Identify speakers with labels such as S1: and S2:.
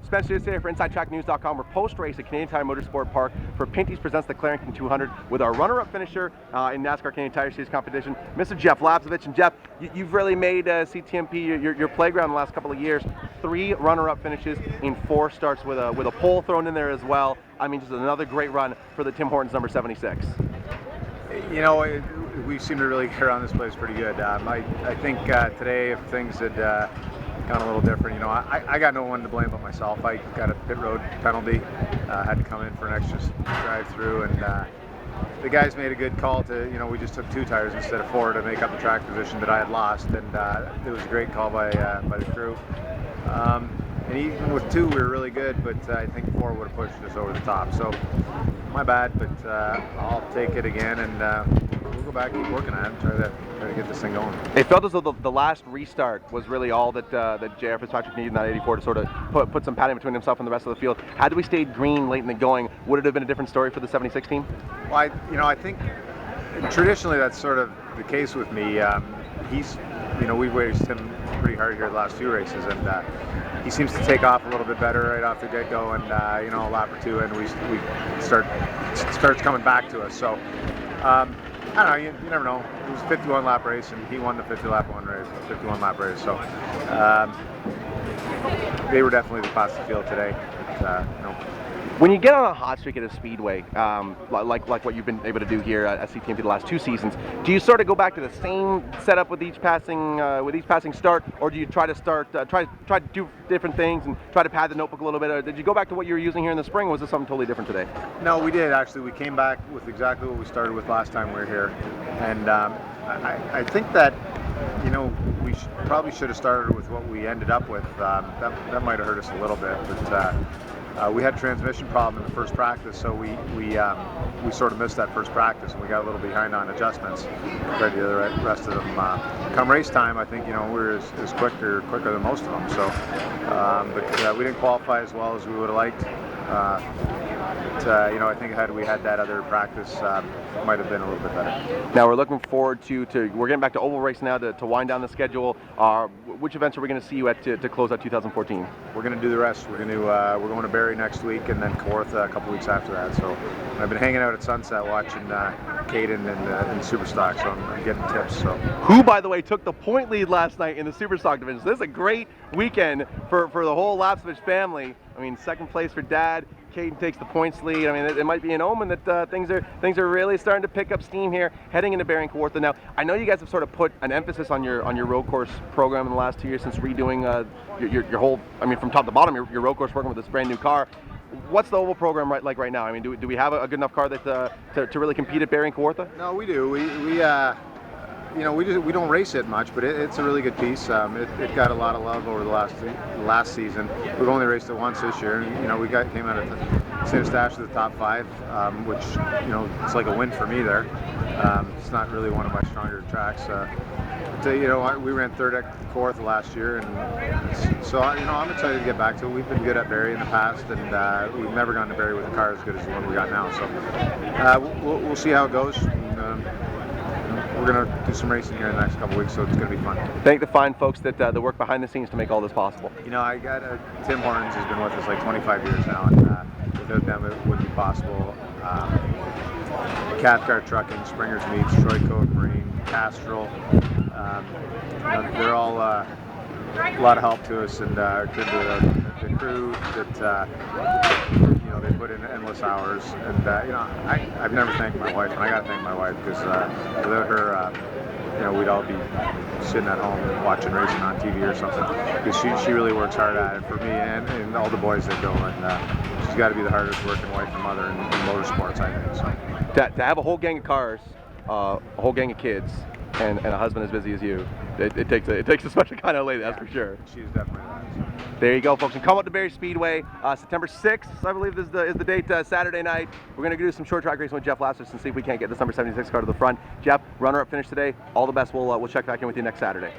S1: Spencer is here for InsideTrackNews.com. We're post-race at Canadian Tire Motorsport Park for Pinty's presents the Clarignton 200 with our runner-up finisher in NASCAR Canadian Tire Series competition, Mr. Jeff Lapcevich. And Jeff, you've really made CTMP your playground the last couple of years. 3 runner-up finishes in 4 starts with a pole thrown in there as well. I mean, just another great run for the Tim Hortons number 76.
S2: You know, we seem to really get around this place pretty good. I think today, if things had gone a little different, you know, I got no one to blame but myself. I got a pit road penalty, had to come in for an extra drive-through, and the guys made a good call to, you know, we just took 2 tires instead of 4 to make up the track position that I had lost, and it was a great call by the crew. And even with 2, we were really good, but I think 4 would have pushed us over the top. So, my bad, but I'll take it again, and we'll go back and keep working at it, try to get this thing going.
S1: It felt as though the last restart was really all that Jeff Lapcevich needed in that 84 to sort of put some padding between himself and the rest of the field. Had we stayed green late in the going, would it have been a different story for the 76 team?
S2: Well, I think traditionally that's sort of the case with me. We've raced him pretty hard here the last few races, and he seems to take off a little bit better right off the get-go, and a lap or 2, and we starts coming back to us. So I don't know. You never know. It was a 51 lap race, and he won the 51 lap race. So they were definitely the class of the field today.
S1: When you get on a hot streak at a speedway, like what you've been able to do here at CTMP the last 2 seasons, do you sort of go back to the same setup with each passing start, or do you try to do different things and try to pad the notebook a little bit? Or did you go back to what you were using here in the spring, or was this something totally different today?
S2: No, we did actually. We came back with exactly what we started with last time we were here, and I think that we probably should have started with what we ended up with. That might have hurt us a little bit, but. We had a transmission problem in the first practice, so we sort of missed that first practice, and we got a little behind on adjustments compared to the rest of them. Come race time, I think we were as quicker than most of them. So, but we didn't qualify as well as we would have liked. I think had we had that other practice, it might have been a little bit better.
S1: Now we're looking forward to we're getting back to oval race now to wind down the schedule. Which events are we going to see you at to close out 2014?
S2: We're going to do the rest. We're going to Barrie next week, and then Kawartha a couple weeks after that. So I've been hanging out at Sunset watching Caden and Superstock, so I'm getting tips. So
S1: who, by the way, took the point lead last night in the Superstock division. So this is a great weekend for the whole Lapcevich family. I mean, second place for Dad. Caden takes the points lead. I mean, it might be an omen that things are really starting to pick up steam here, heading into Barrie and Kawartha. Now, I know you guys have sort of put an emphasis on your road course program in the last 2 years since redoing your whole, I mean, from top to bottom, your road course program with this brand new car. What's the oval program like right now? I mean, do we have a good enough car that to really compete at Barrie and Kawartha?
S2: No, we do. We don't race it much, but it's a really good piece. It got a lot of love over the last season. We've only raced it once this year, and we came out at the same stash of the top 5, which it's like a win for me there. It's not really one of my stronger tracks. We ran 3rd at Kawartha last year, and so I'm excited to get back to it. We've been good at Barrie in the past, and we've never gone to Barrie with a car as good as the one we got now. So we'll see how it goes. We're going to do some racing here in the next couple of weeks, so it's going to be fun.
S1: Thank the fine folks that work behind the scenes to make all this possible.
S2: I got Tim Hortons has been with us like 25 years now, and without them it wouldn't be possible. Cathcart Trucking, Springer's Meats, Troy Code Marine, Castrol, they're all a lot of help to us, and to the crew that they put in endless hours, and I've never thanked my wife, and I got to thank my wife, because without her, we'd all be sitting at home and watching racing on TV or something, because she really works hard at it for me and all the boys that go, and she's got to be the hardest working wife and mother in motorsports, I think. So
S1: to have a whole gang of cars, a whole gang of kids, and a husband as busy as you, it takes a special kind of lady, that's for sure.
S2: She's definitely that.
S1: There you go, folks. And come up to Barrie Speedway, September 6th, I believe is the date, Saturday night. We're going to do some short track racing with Jeff Lapcevich and see if we can't get this number 76 car to the front. Jeff, runner-up finish today. All the best. We'll check back in with you next Saturday.